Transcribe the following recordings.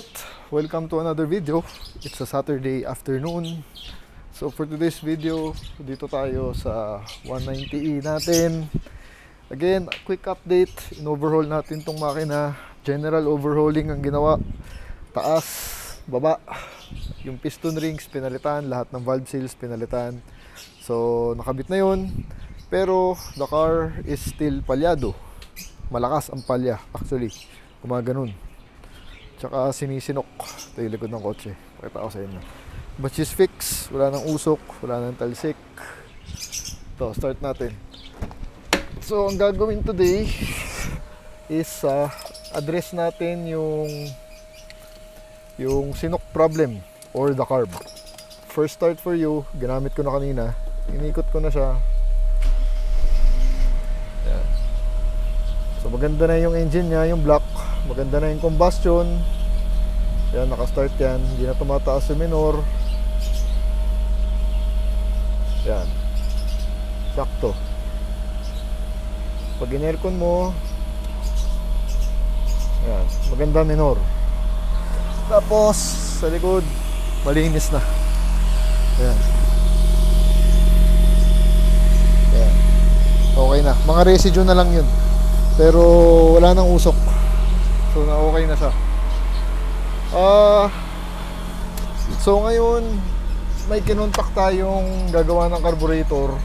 Alright, welcome to another video. It's a Saturday afternoon. So for today's video, dito tayo sa 190E natin. Again, quick update. In-overhaul natin tong makina. General overhauling ang ginawa. Taas, baba. Yung piston rings pinalitan, lahat ng valve seals pinalitan. So nakabit na yun. Pero the car is still palyado. Malakas ang palya actually. Gumaganon. Tsaka sinisinok. Ito yung likod ng kotse. Pakita ko sa inyo. But she's fixed. Wala nang usok. Wala nang talsik. Ito, start natin. So, ang gagawin today is address natin yung sinok problem or the carb. First start for you. Ginamit ko na kanina. Inikot ko na siya. Yan. So, maganda na yung engine niya, yung block. Maganda na yung combustion. Yan, nakastart yan. Hindi na tumataas sa minor. Yan. Sakto. Pag in-aircon mo, yan, maganda minor. Tapos, sa likod, malinis na. Yan. Yan. Okay na. Mga residue na lang yun. Pero, wala nang usok. So na okay na siya. So ngayon may kinontak tayong gagawa ng carburetor.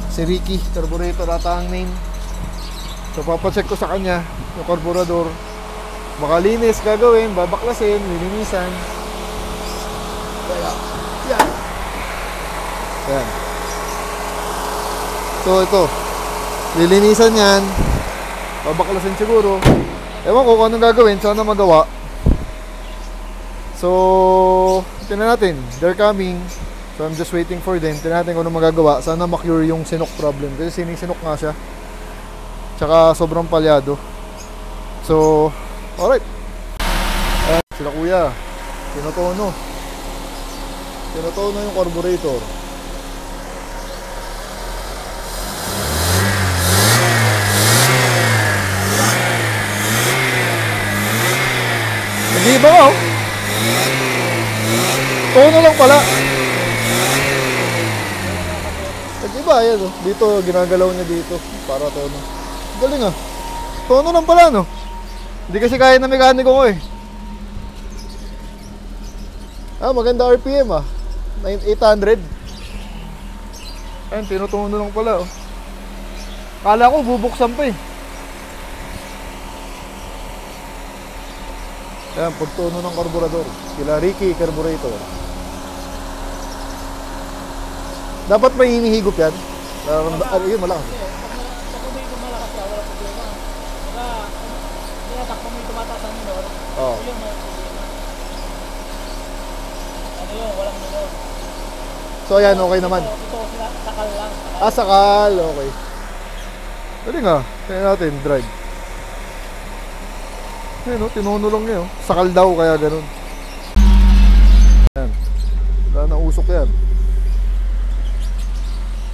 Si Ricky, carburetor ata ang name. So papacheck ko sa kanya yung carburetor. Makalinis gagawin, babaklasin, lilinisan. Kaya, yan. Yan. So ito, lilinisan yan. Babaklasin siguro. Ewan ko kung anong gagawin, sana magawa. So, tingnan natin. They're coming. So, I'm just waiting for them. Tingnan natin kung anong magagawa. Sana ma-cure yung sinok problem. Kasi sinisinok nga siya. Tsaka sobrang palyado. So, alright. Ayan, sila kuya. Tinotono. Tinotono yung carburetor. Hindi ba oh? Tono lang pala. Nag-iba yan oh. Dito, ginagalaw niya dito. Para tono. Galing ah. Tono lang pala no. Hindi kasi kaya na mekaniko ko eh. Maganda RPM ah. 800. Ayun, tinutono lang pala oh. Kala ko bubuksan pa eh. Ayan, pagtono ng carburetor. Kila Ricky, carburetor. Dapat may hinihigop yan. Yun, malakas. Sa kung may malakas ka, wala problema. Kaya takbo may tumataas ang minor. Oo. Yun, may problema. Ano yun, walang minor. So ayan, okay naman. Ito, sakal lang. Sakal, okay. Dali nga, kaya natin, drive. Ayan o, tinono lang niya o. Sakal daw kaya ganun. Ayan. Wala na usok yan.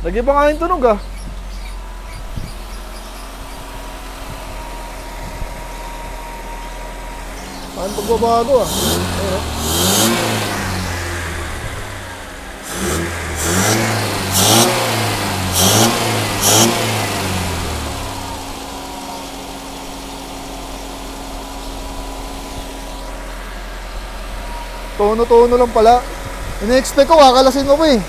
Nag-iba nga yung tunog ah. Paano pagbabago ah. Ayan o. Tono-tono lang pala. Ina-expect ko, kakalasin mo pa eh.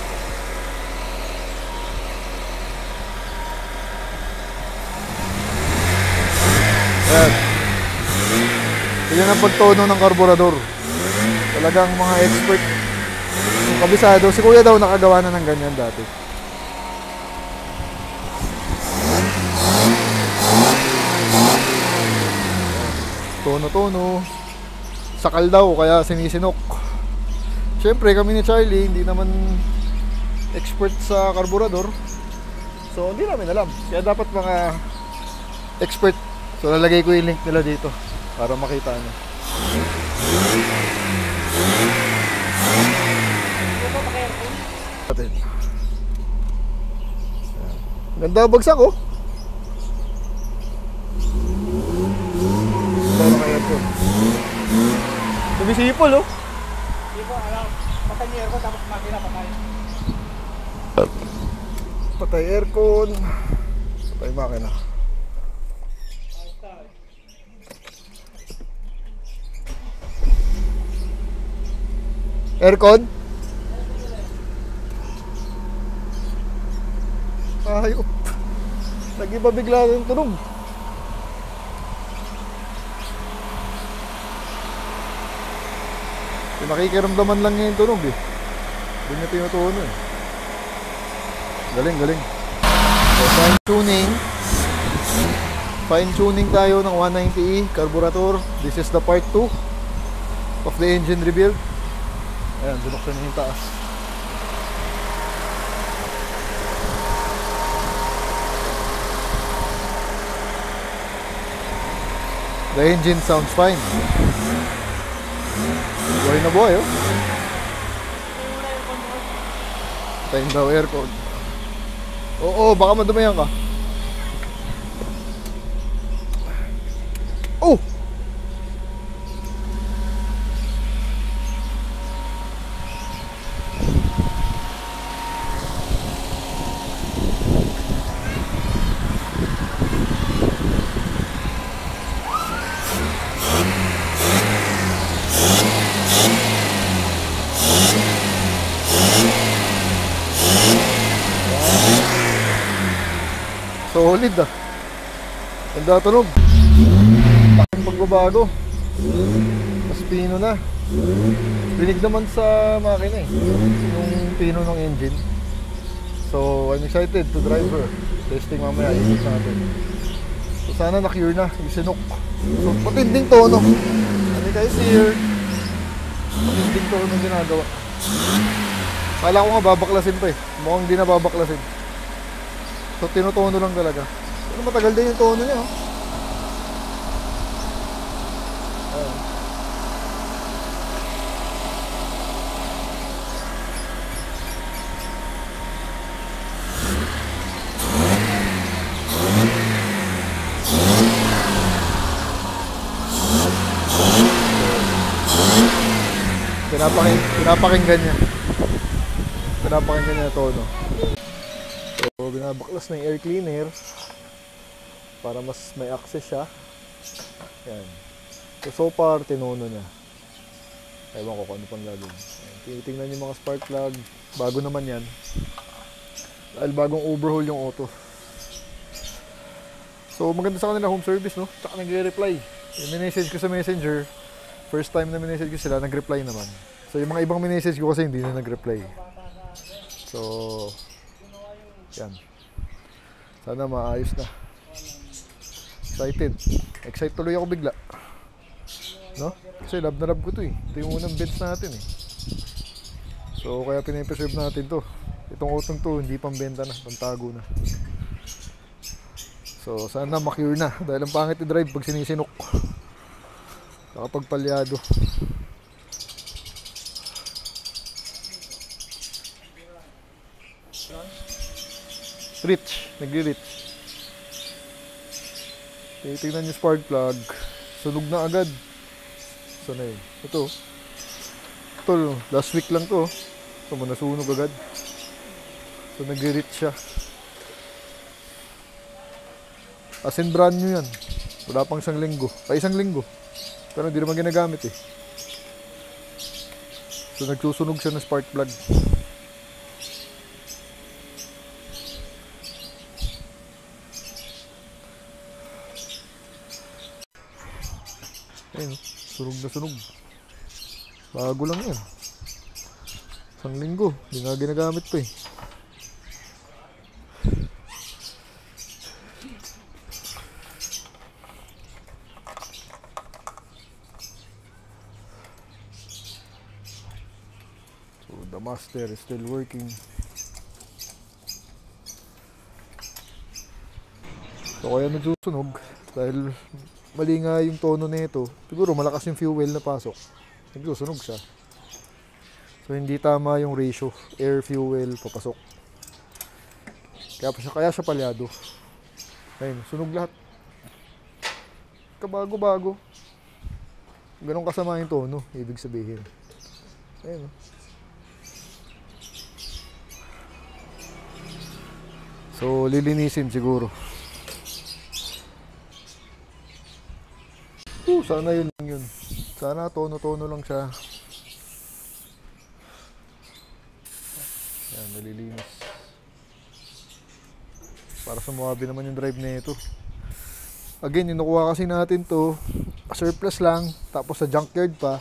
Ayan. Yan ang pagtono ng carburetor. Talagang mga expert. Yung kabisado, si kuya daw nakagawa na ng ganyan dati. Tono-tono. Sakal daw kaya sinisinok. Siyempre kami ni Charlie hindi naman expert sa carburetor. So hindi namin alam. Kaya dapat mga expert. So lalagay ko yung link nila dito para makita nyo. Ganda bagsak oh. Ito na kaya ito. sumisipol, oh. Hindi ko alam. Patay niyo aircon tapos makina patay. Patay aircon. Patay makina. Aircon? Ayop. Nag-iba bigla yung tunog. Nakikiramdaman lang niya yung tunog eh. Hindi niya tinutuon eh. Galing, galing. So, fine tuning. Fine tuning tayo ng 190E carburetor. This is the part 2 of the engine rebuild. Ayan, binuksan niya yung taas. The engine sounds fine. Buhay na buhay, oh. Tayo daw aircon. Oo, baka madumayan ka. Oh! Solid ah. Ganda tunog. Laking pagbabago. Mas pino na. Rinig naman sa makina eh, yung pino ng engine. So I'm excited to drive her. Testing mamaya, ikot natin. So sana na-cure na, isinok. So matinding tono. Ano guys here? Matinding tono ginagawa. Kala ko nga babaklasin pa eh. Mukhang hindi na babaklasin. So tinutono lang talaga. Pero matagal din yung tono niya, oh. Ayan. Pinapakinggan niya. Pinapakinggan niya yung tono. So, binabaklas na yung air cleaner para mas may access siya. Yan. So far, tinono niya. Ewan ko kung ano pang gagawin. Tinitingnan yung mga spark plug. Bago naman yan. Dahil bagong overhaul yung auto. So, maganda sa kanila home service, no? Tsaka nagre-reply. Yung minessage ko sa messenger, first time na minessage ko sila, nag-reply naman. So, yung mga ibang minessage ko kasi hindi na nag-reply. So, yan. Sana maayos na. Excited. Excited tuloy ako bigla. No? Kasi love na love ko to eh. Ito yung unang bench natin eh. So kaya pinapreserve natin to. Itong utong to hindi pang benta na, pantago na. So sana ma-cure na. Dahil ang pangit i-drive pag sinisinok. Nakapagpalyado. Rich, nagre-rich. Titignan yung spark plug. Sunog na agad. Saan na yun? Ito. Ito, last week lang to. Ito mo nasunog agad. So nagre-rich siya. As in brand new yan. Wala pang isang linggo. Ay isang linggo. Pero hindi naman ginagamit eh. So nagsusunog siya ng spark plug. Ayun, sunog na sunog. Bago lang yan. Isang linggo. Hindi nga ginagamit pa eh. So the master is still working. So kaya nagsusunog dahil mali nga yung tono nito. Siguro malakas yung fuel na pasok. Nagsusunog siya. So hindi tama yung ratio air fuel papasok. Kaya siya palyado. Ayun, sunog lahat. Kabago-bago. Ganun kasama yung tono, ibig sabihin. Ayun. So, lilinisin siguro. Sana yun lang yun. Sana tono-tono lang siya. Yan, nalilinis. Para sumuwabi naman yung drive na ito. Again, inukuha kasi natin to surplus lang, tapos sa junkyard pa.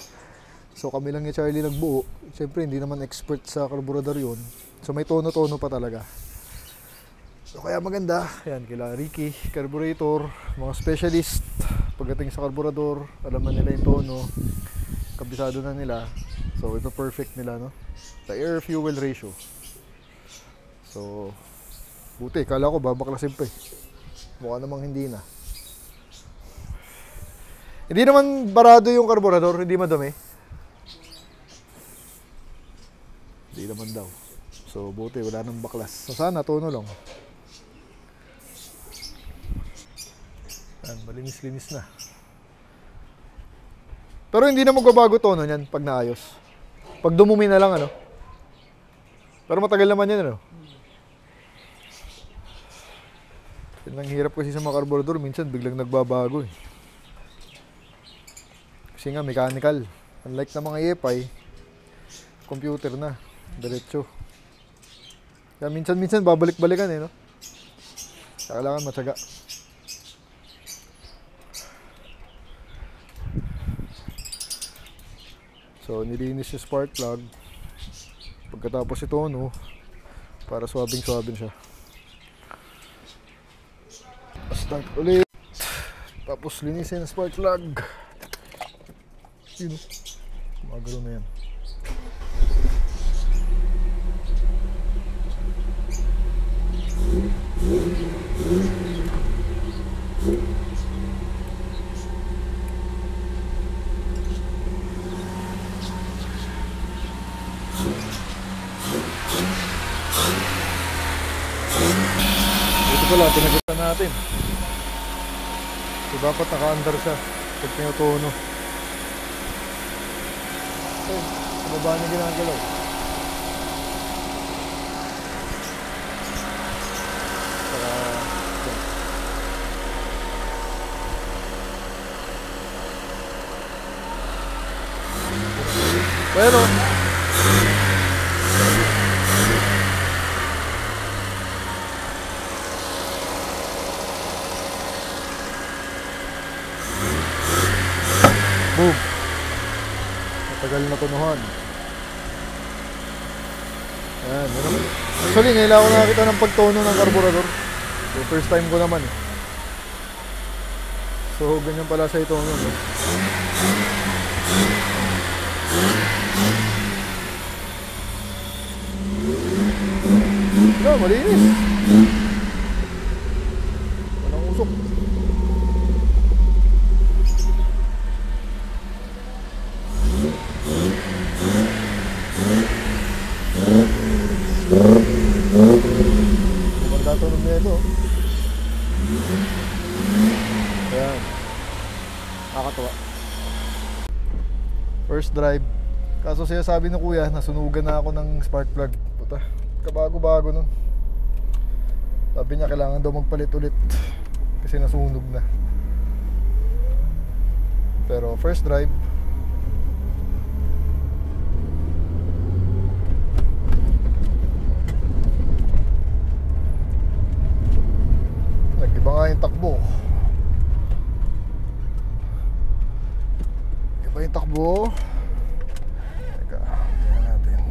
So kami lang ni Charlie nagbuo. Siyempre hindi naman expert sa carburetor yun. So may tono-tono pa talaga. So kaya maganda. Yan, kila Ricky, carburetor, mga specialist pagdating sa carburetor, alam na nila yung tono, kabisado na nila. So ito perfect nila, no? Sa air fuel ratio. So buti, kala ko babaklasin pa eh. Mukha namang hindi na. Hindi naman barado yung carburetor, hindi madumi. Hindi naman daw. So buti, wala nang baklas. So sana tono lang. Yan, malinis-linis na. Pero hindi na magbabago tono niyan pag naayos. Pag dumumi na lang, ano. Pero matagal naman yan, ano. Yan ang hirap kasi sa mga carburetor, minsan biglang nagbabago eh. Kasi nga mechanical. Unlike na mga EFI, computer na, diretso. Kaya minsan babalik-balikan eh, no? Kailangan matyaga. So nilinis yung spark plug. Pagkatapos ito, no, para swabing-swabing siya. Start ulit. Tapos linisin ang spark plug. Yun, magalo na yan. Ito pala, tinagutan natin. So dapat naka-under siya pag tinutono. Okay, sa baba niya ginagalaw. Bueno. Boom. Matagal na tunuhan. Ayan, actually, ngayon ako nakakita ng pagtono ng carburetor. So, first time ko naman. So, ganyan pala sa itono. No? No, malinis. Walang usok. Magtatunog na ito. Ayan. Nakakatawa. First drive. Kaso siya sabi ni kuya, nasunugan na ako ng spark plug. Puta, kabago-bago nun. Sabi niya kailangan daw magpalit ulit kasi nasunog na. Pero first drive, nag-iba nga yung takbo. Iba yung takbo. Teka, tingnan natin.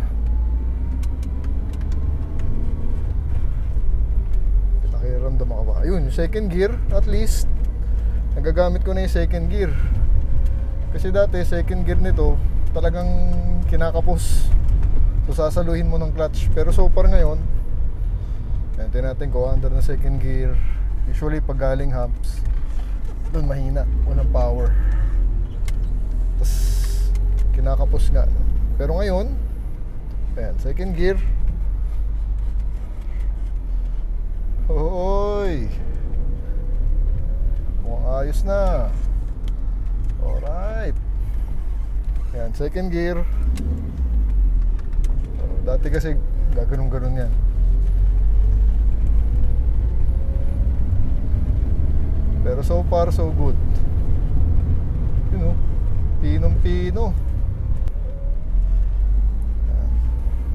Nakiramdam ako ba? Ayun, yung second gear, at least nagagamit ko na yung second gear. Kasi dati second gear nito talagang kinakapos. So sasaluhin mo ng clutch. Pero so far ngayon, tingnan natin ko under na second gear. Usually pag galing humps, doon mahina, walang power. Tapos kinakapos nga. Pero ngayon, ayan, second gear. Hoy, mukhang ayos na. Alright. Yan, second gear. Dati kasi gaganong-ganon yan. Pero so far so good. You know, pinong-pino.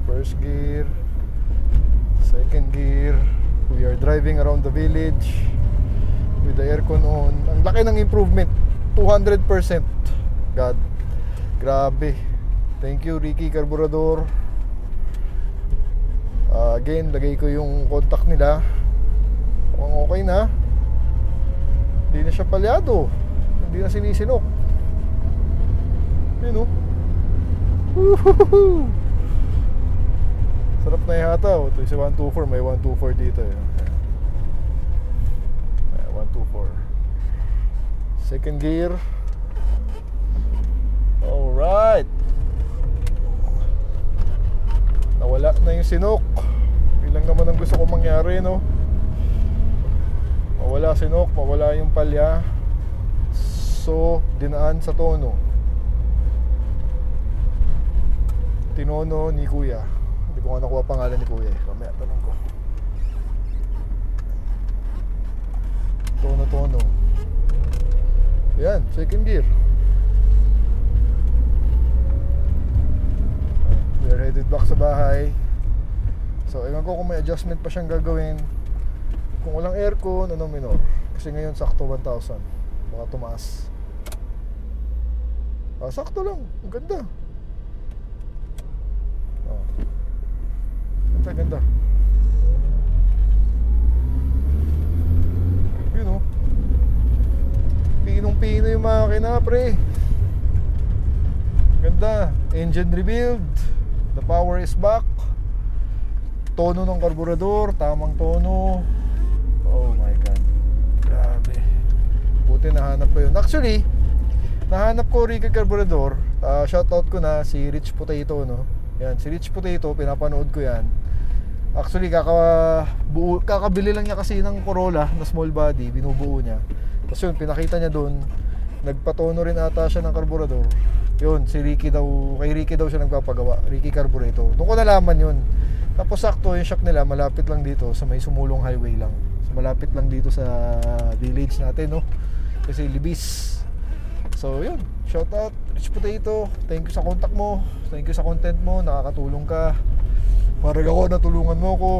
First gear, second gear. We are driving around the village with the aircon on. Ang laki ng improvement, 200%. God, grabe. Thank you Ricky Carburador. Again, lagay ko yung contact nila. Mukhang okay na. Hindi na siya palyado. Hindi na sinisinok. You know. Woohoo! Sarap na ihataw. Ito yung 124. May 124 dito eh. May 124. Second gear. Alright. Nawala na yung sinok. Ilang naman ang gusto kong mangyari, no? Mawala sinok, mawala yung palya. So, dinaan sa tono. Tinono ni Kuya. Hindi ko nga nakuha pangalan ni Kuya eh. Mamaya tanong ko. Tono. Yan, second gear. We are headed back sa bahay. So, ewan ko kung may adjustment pa siyang gagawin. Kung walang aircon, ano minor. Kasi ngayon sakto 1,000. Baka tumaas. Sakto lang, ang ganda. Ganda. You know, pinong-pino yung makina, pre. Ganda. Engine rebuild. The power is back. Tono ng karburador, tamang tono. Oh my god, grabe. Buti nahanap ko yun. Actually, nahanap ko Ricky Carburador. Shoutout ko na si Rich Potato, no? Yan, si Rich Potato, pinapanood ko yan. Actually, kakabili lang niya kasi ng Corolla na small body, binubuo niya. Tapos yun, pinakita niya doon. Nagpatono rin ata siya ng karburador. Yun, si Ricky daw, kay Ricky daw siya nagpapagawa, Ricky Carbureto. Doon ko nalaman yun. Tapos sakto, yung shop nila malapit lang dito sa may Sumulong Highway lang. So, malapit lang dito sa village natin, no? Kasi Libis. So yun, shout out Rich Potato. Thank you sa contact mo. Thank you sa content mo, nakakatulong ka. Parang ako, natulungan mo ko.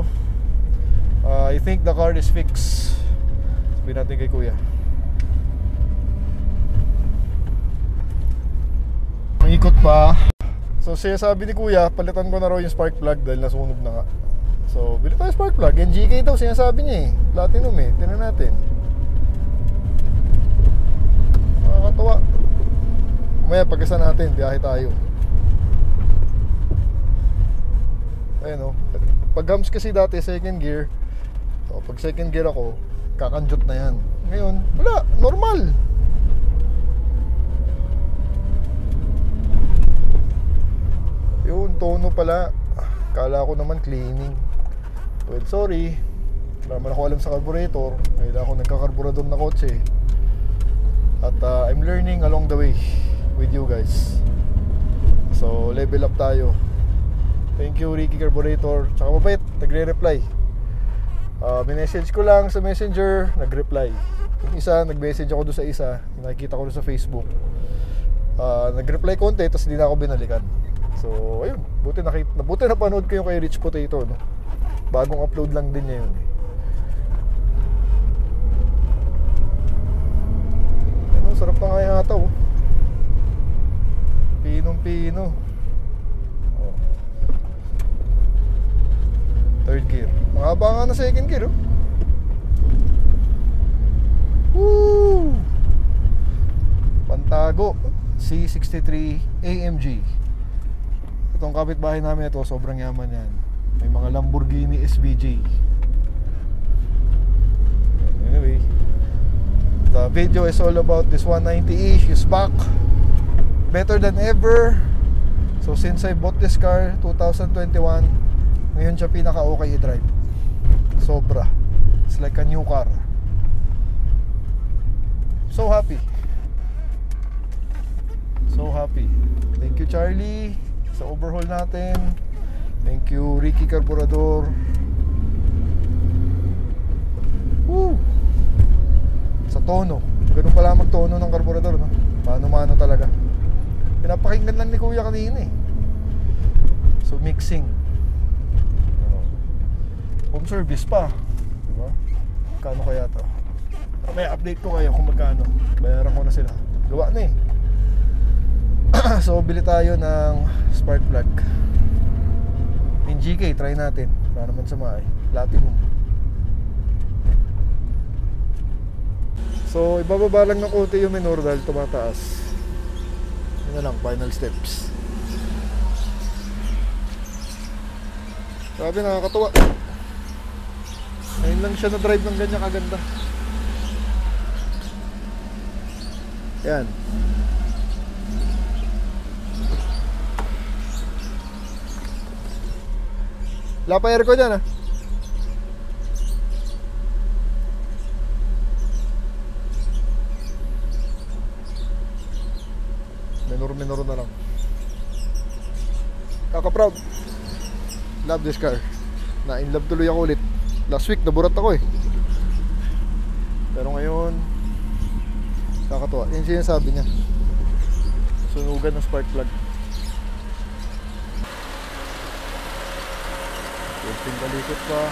I think the car is fixed. Sabihin natin kay Kuya. Ikot pa. So siya sabi ni Kuya, palitan ko na raw yung spark plug dahil nasunog na nga. So bili tayo spark plug. NGK daw sinasabi niya eh. Platinum eh. Tingnan natin. Nakakatawa. Umaya pagkasa natin, biyahe tayo. Ayun o. Pag hams kasi dati second gear. So pag second gear ako, kakanjot na yan. Ngayon, wala, normal. Yun, tono pala. Kala ko naman cleaning. Well, sorry. Wala naman ako alam sa carburetor. Ngayon ako nagkakarburador na kotse. At I'm learning along the way with you guys. So, level up tayo. Thank you, Ricky Carburetor. Tsaka mabait, nagre-reply. Minessage ko lang sa messenger, nag-reply. Yung isa, nag-message ako doon sa isa. Nakikita ko doon sa Facebook. Nag-reply konti, tapos hindi na ako binalikan. So, ayun. Buti napanood ko yung kay Rich Potato, no? Bagong upload lang din niya yun. Ano, sarap na nga yung ataw. Pinong-pino. Oh. Third gear. Mahaba nga na second gear, oh. Woo! Pantago C63 AMG. Itong kapitbahay namin ito, sobrang yaman yan. May mga Lamborghini SVJ. Anyway, the video is all about this 190e. She's back, better than ever. So since I bought this car 2021, ngayon siya pinaka okay i-drive. Sobra. It's like a new car. So happy. So happy. Thank you Charlie sa overhaul natin. Thank you Ricky Carburador. Woo! Sa tono. Ganun pala magtono ng carburetor, no? Mano-mano talaga. Pinapakinggan lang ni Kuya kanina eh. So mixing. Home service pa. Diba? Kano kaya to? May update ko kayo kung magkano. Bayaran ko na sila. Gawa na eh. So bili tayo ng spark plug. NGK, try natin. Para naman sumay. Platinum. So ibababa lang ng konti yung minor dahil tumataas. Yun na lang, final steps. Sabi, nakakatuwa. Ngayon lang siya na drive ng ganyan kaganda. Yan. Wala pa aircon dyan, ha? Minor na lang. Kaka-proud. Love this car. Na-in love tuloy ako ulit. Last week naburat ako eh. Pero ngayon kakatuwa. Yun siya sabi niya. Sunugan ng spark plug. Kunting balikot pa.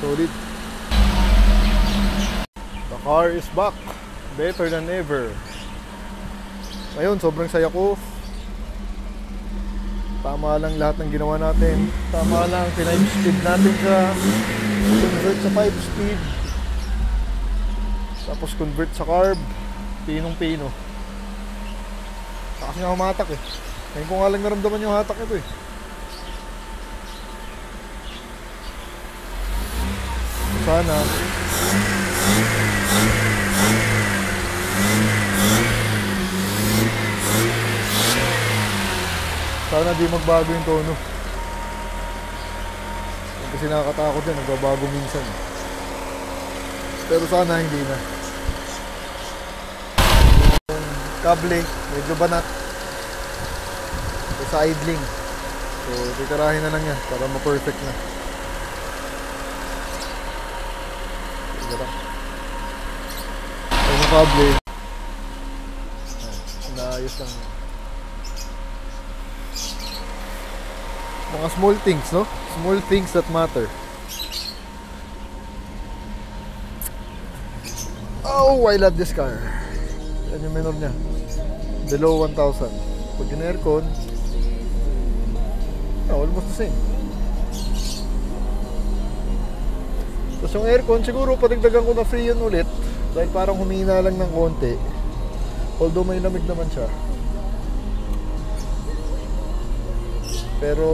Solid. The car is back. Better than ever. Ngayon, sobrang saya ko. Tama lang lahat ng ginawa natin. Tama lang, 5 speed natin sa convert sa 5 speed. Tapos convert sa carb. Pinong-pino. Kasi nga humatak eh. Ngayon ko nga lang naramdaman yung hatak ito eh. Sana di magbago yung tono. Kasi nakakatakot yan, nagbabago minsan. Pero sana hindi na. Yung kable medyo banat sa idling. So titirahin na lang yan para ma-perfect na. Yung kable naayos lang. Mga small things, no? Small things that matter. Oh, I love this car. Yan yung minor niya. Below 1,000. Pag yung aircon, almost the same. Tapos yung aircon, siguro patigdagan ko na free yun ulit. Dahil parang humina lang ng konti. Although may lamig naman siya. Pero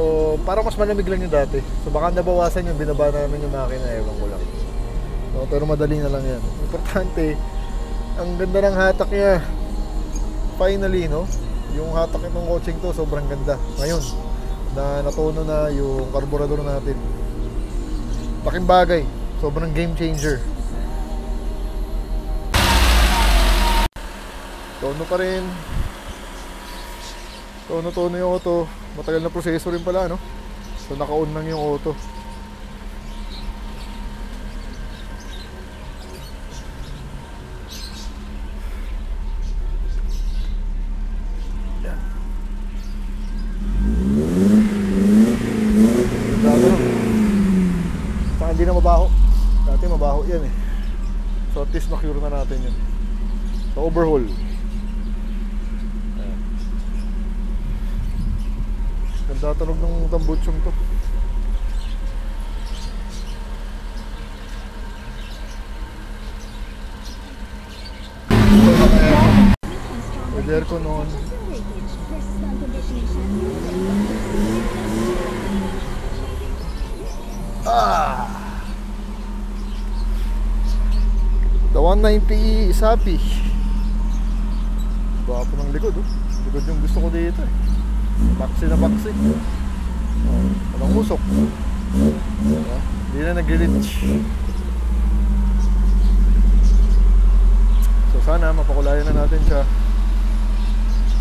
parang mas malamig lang yung dati. So baka nabawasan yung binaba namin yung makina, ewan ko lang. No, pero madali na lang yan. Importante, ang ganda ng hatak niya. Finally, no? Yung hatak itong coaching to, sobrang ganda. Ngayon, na natuno na yung carburetor natin. Laking bagay. Sobrang game changer. Tono pa rin. Tono yung auto. Matagal na proseso rin pala, no? So naka-on lang yung auto. Yan. Saka hindi na mabaho. Dati mabaho yan eh. So at least na-cure na natin yun. So overhaul. Ganda tunog ng tambutsong to. With aircon on. The 190E is happy. Gwapo ng likod, oh. Likod yung gusto ko dito eh. Baksi na baksi. Walang usok. Diba? Hindi na nag-reach. So sana mapakulayan na natin siya.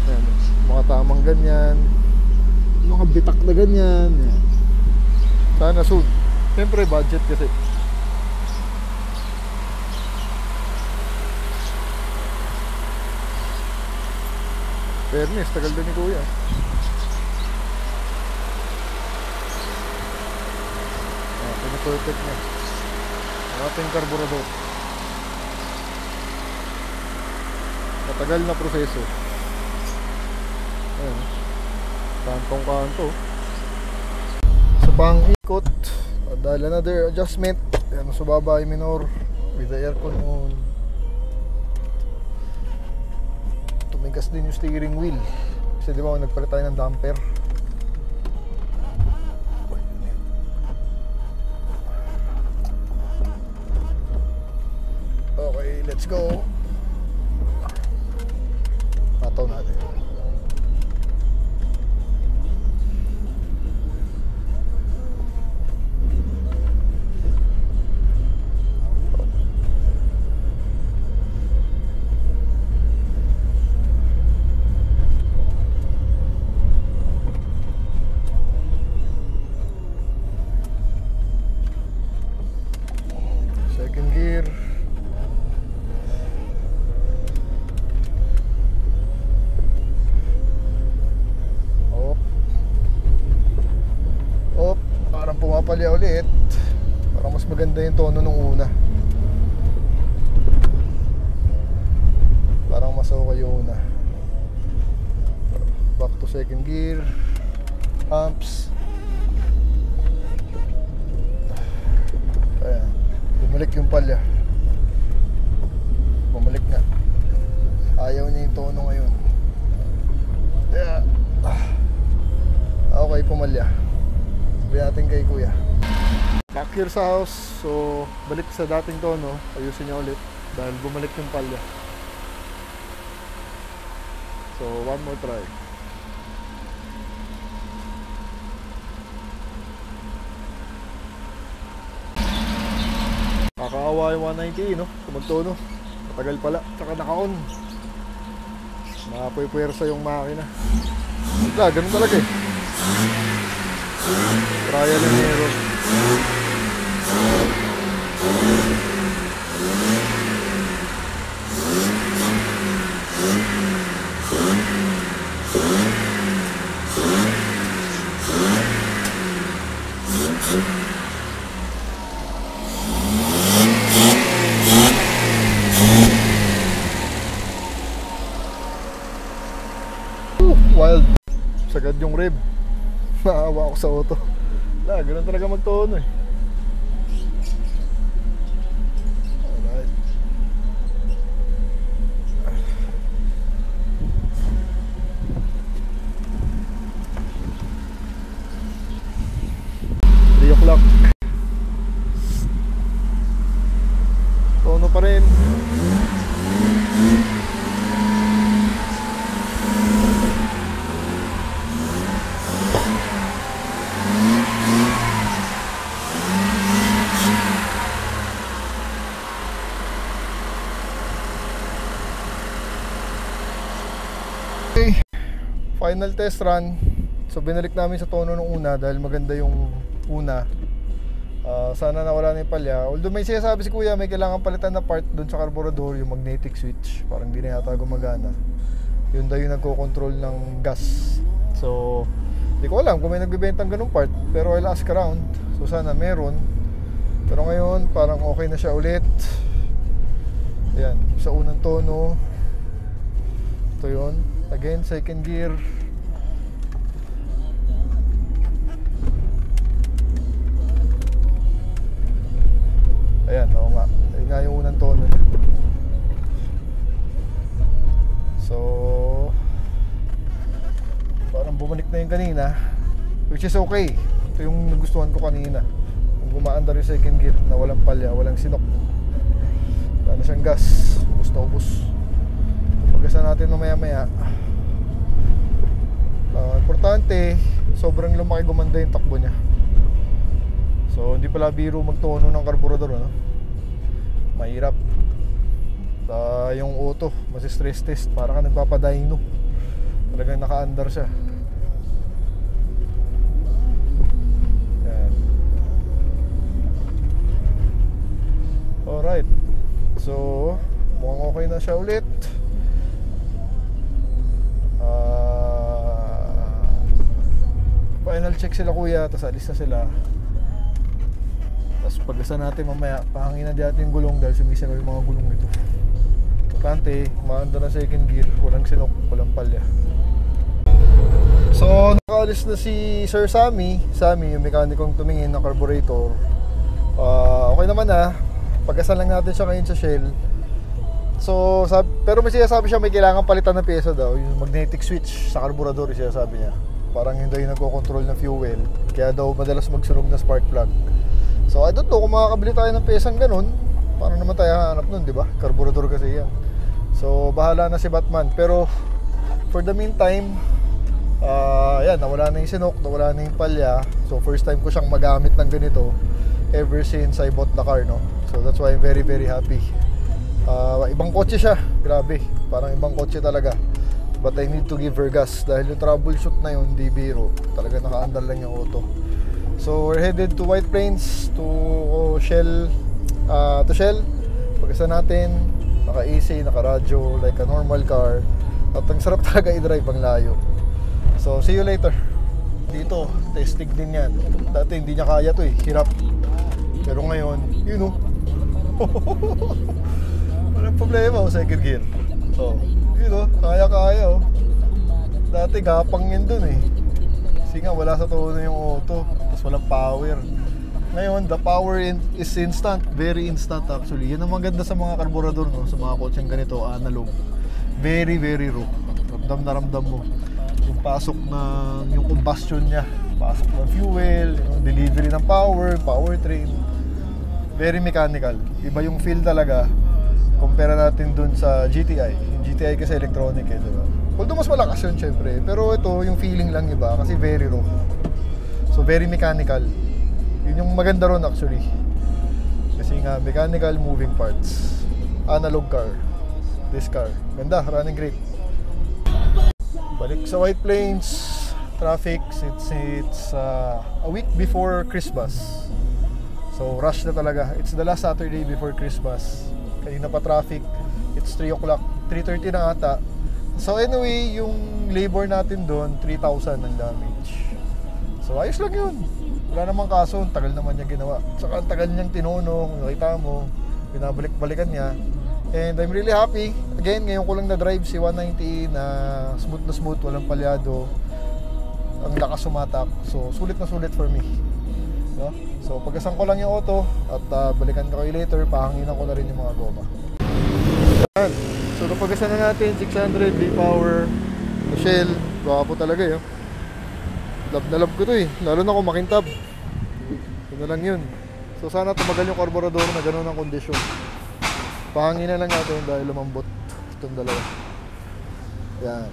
Ayan, mga tamang ganyan, mga bitak na ganyan. Ayan. Sana soon. Siyempre budget kasi. Fairness, tagal din ni Kuya. Pinaperfect niya ang ating karburador. Matagal na proseso. Ayan, kantong kanto. Sa pang-ikot, dahil another adjustment. Ayan, sa baba ay minor with the aircon on. Tumigas din yung steering wheel kasi di ba nagpalit tayo ng damper. Okay, let's go. Pataw natin. Second gear. Parang pumapalya ulit. Parang mas maganda yung tono nung una. Parang mas okay yung una. Back to second gear. Pumps. Ayan, bumalik yung palya. Bumalik na. Ayaw niya yung tono ngayon. Kaya okay, pumalya. Sabi natin kay Kuya. Back here sa house. So balik sa dating tono. Ayusin niya ulit dahil bumalik yung palya. So one more try. Nakakaawa yung 190, no? Kumagtono. Matagal pala. Tsaka naka-on. Napupuwersa yung makina. Ganun talaga eh. Trial and error. Wild. Sagad yung rib. Naawa ako sa auto. Ganun talaga magtono eh. Alright. Three o'clock. Tono pa rin. Final test run. So binalik namin sa tono nung una dahil maganda yung una. Sana nawala na yung palya. Although may sinasabi si Kuya may kailangan palitan na part dun sa carburetor, yung magnetic switch. Parang hindi na yata gumagana. Yun daw yung nagko-control ng gas. So hindi ko alam kung may nagbibentang ganung part, pero I'll ask around. So sana meron. Pero ngayon parang okay na siya ulit. Ayan, sa unang tono. Ito yun. Again, second gear. Ayan, oo nga. Ayun nga yung unang tono niya. So parang bumalik na yung kanina, which is okay. Ito yung nagustuhan ko kanina. Kung gumaandar yung second gear na walang palya, walang sinok, wala na siyang gas, ubos na ubos. Pagkasa natin mamaya maya, Importante, sobrang lumaki, gumanda yung takbo niya. So hindi pala biro magtono ng karburador, ano? Mahirap. Yung auto, masi-stress test, para ka nagpapadino. Talagang naka-andar siya. Yan. Alright. So mukhang okay na siya ulit. Final check sila kuya, tapos alis na sila. Tapos pagkasa natin mamaya, pahanginan natin yung gulong dahil sumisaw yung mga gulong nito. Importante, maanda na second gear, walang sinok, walang palya. So nakaalis na si Sir Sammy yung mekanikong tumingin ng carburetor. Okay naman na. Pagkasa lang natin siya ngayon sa Shell. So pero may sinasabi siya may kailangan palitan ng pyesa daw, yung magnetic switch sa carburetor, sinasabi niya. Parang yun daw yung nagko-control ng fuel, kaya daw madalas magsunog na spark plug. So I don't know kung makakabili tayo ng pyesang ganun. Paano naman tayo hanap nun, di ba? Carburetor kasi yan. So bahala na si Batman. Pero for the meantime, yan, nawala na yung sinok, nawala na yung palya. So first time ko siyang magamit ng ganito ever since I bought the car, no? So that's why I'm very very happy. Ibang kotse siya, grabe, parang ibang kotse talaga. But I need to give her gas dahil yung troubleshoot na yun, di biro. Talaga naka-andar lang yung auto. So we're headed to White Plains, to Shell. Pagkasa natin, naka-AC, naka-radyo, like a normal car. At ang sarap talaga i-drive, ang layo. So see you later. Dito, testing din yan. Dati hindi niya kaya to eh, hirap. Pero ngayon, you know, walang problema, second gear. So you know, kaya oh. Dati gapang yan dun eh. Kasi nga wala sa tono yung auto, tapos walang power. Ngayon, the power is instant, very instant actually. Yan ang maganda sa mga karburador, no? Sa mga kotseng ganito, analog. Very very raw. Ramdam na ramdam mo yung pasok ng yung combustion niya, pasok ng fuel, yung delivery ng powertrain. Very mechanical. Iba yung feel talaga. Compare natin dun sa GTI. Yung GTI kasi electronic eh, diba? Although mas malakas yun syempre, pero ito yung feeling lang iba kasi very raw. So very mechanical. Yun yung maganda ron actually. Kasi nga mechanical moving parts. Analog car. This car. Ganda, running great. Balik sa White Plains. Traffic, it's a week before Christmas. So rush na talaga. It's the last Saturday before Christmas. Kanina pa traffic. It's 3 o'clock, 3:30 na ata. So anyway, yung labor natin doon, 3,000 ang damage. So ayos lang yun. Wala namang kaso, ang tagal naman niya ginawa. Saka ang tagal niyang tinunong, nakita mo, binabalik-balikan niya. And I'm really happy. Again, ngayon ko lang na-drive si 190 na smooth, walang palyado. Ang lakas sumatak. So sulit na sulit for me. No? So pagkasan ko lang yung auto at balikan ko kayo later, pahanginan ko na rin yung mga goma. Yan. So pagkasan na natin 600 V-Power Shell. Baka po talaga yun. Love na love ko to eh. Lalo na kung makintab. Yun na lang yun. So sana tumagal yung carburetor na gano'n ang kondisyon. Pahanginan lang natin dahil lumambot itong dalawa. Yan.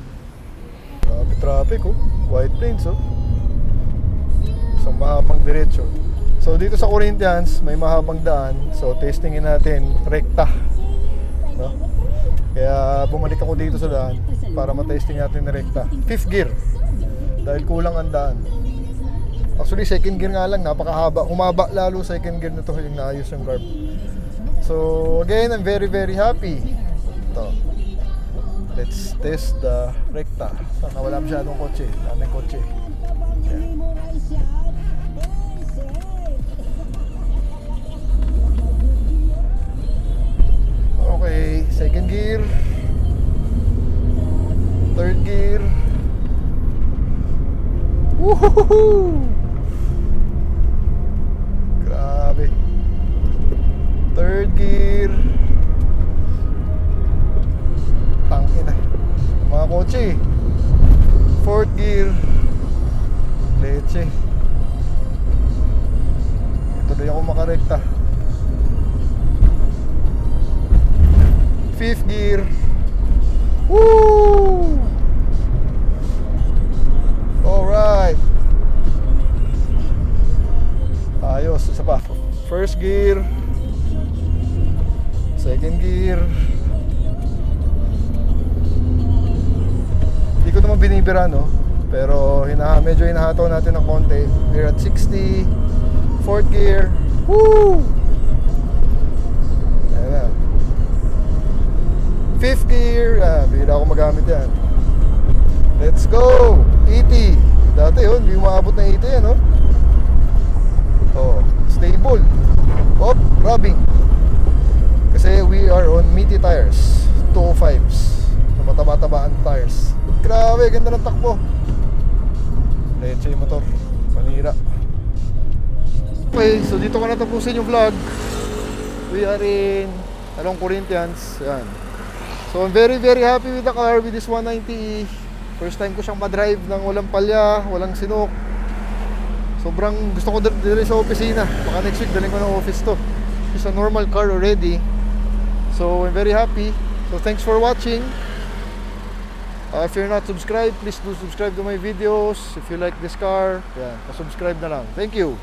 Grabe traffic oh. White Plains oh. Isang mahabang diretso. So dito sa Corinthians may mahabang daan. So testingin natin rekta, no? Kaya bumalik ako dito sa daan para matesting natin na rekta. 5th gear dahil kulang ang daan. Actually second gear nga lang, napakahaba. Humaba lalo second gear nito yung naayos yung carb. So again, I'm very very happy. Ito. Let's test the rekta. Sana wala masyadong kotse. Daming kotse. Yeah. Okay, second gear, third gear. Woohoo! Grabe. Third gear. Tangin na. Mga kotse. Fourth gear. Leche. Tuloy ako makarekta. 5th gear. Woo! binibira, no? Pero medyo hinahataw natin ng konti. We're at 60, 4th gear. Woo! Ayan na. 5th gear. Bihira ako magamit yan. Let's go! 80. Dati yun, hindi umabot na 80 yan, no? Oh, stable. Oh, rubbing. Kasi we are on meaty tires, 205s. So mataba-tabaan tires. Grabe, ganda ng takbo. Leche yung motor, panira. Okay, so dito ko natapusin yung vlog. We are in Talong Corinthians. Yan. So I'm very happy with the car, with this 190E. First time ko siyang ma-drive ng walang palya, walang sinok. Sobrang gusto ko dito sa opisina. Baka next week daling ko ng office to. It's a normal car already. So I'm very happy. So thanks for watching. If you're not subscribed, please do subscribe to my videos. If you like this car, yeah, subscribe na lang. Thank you.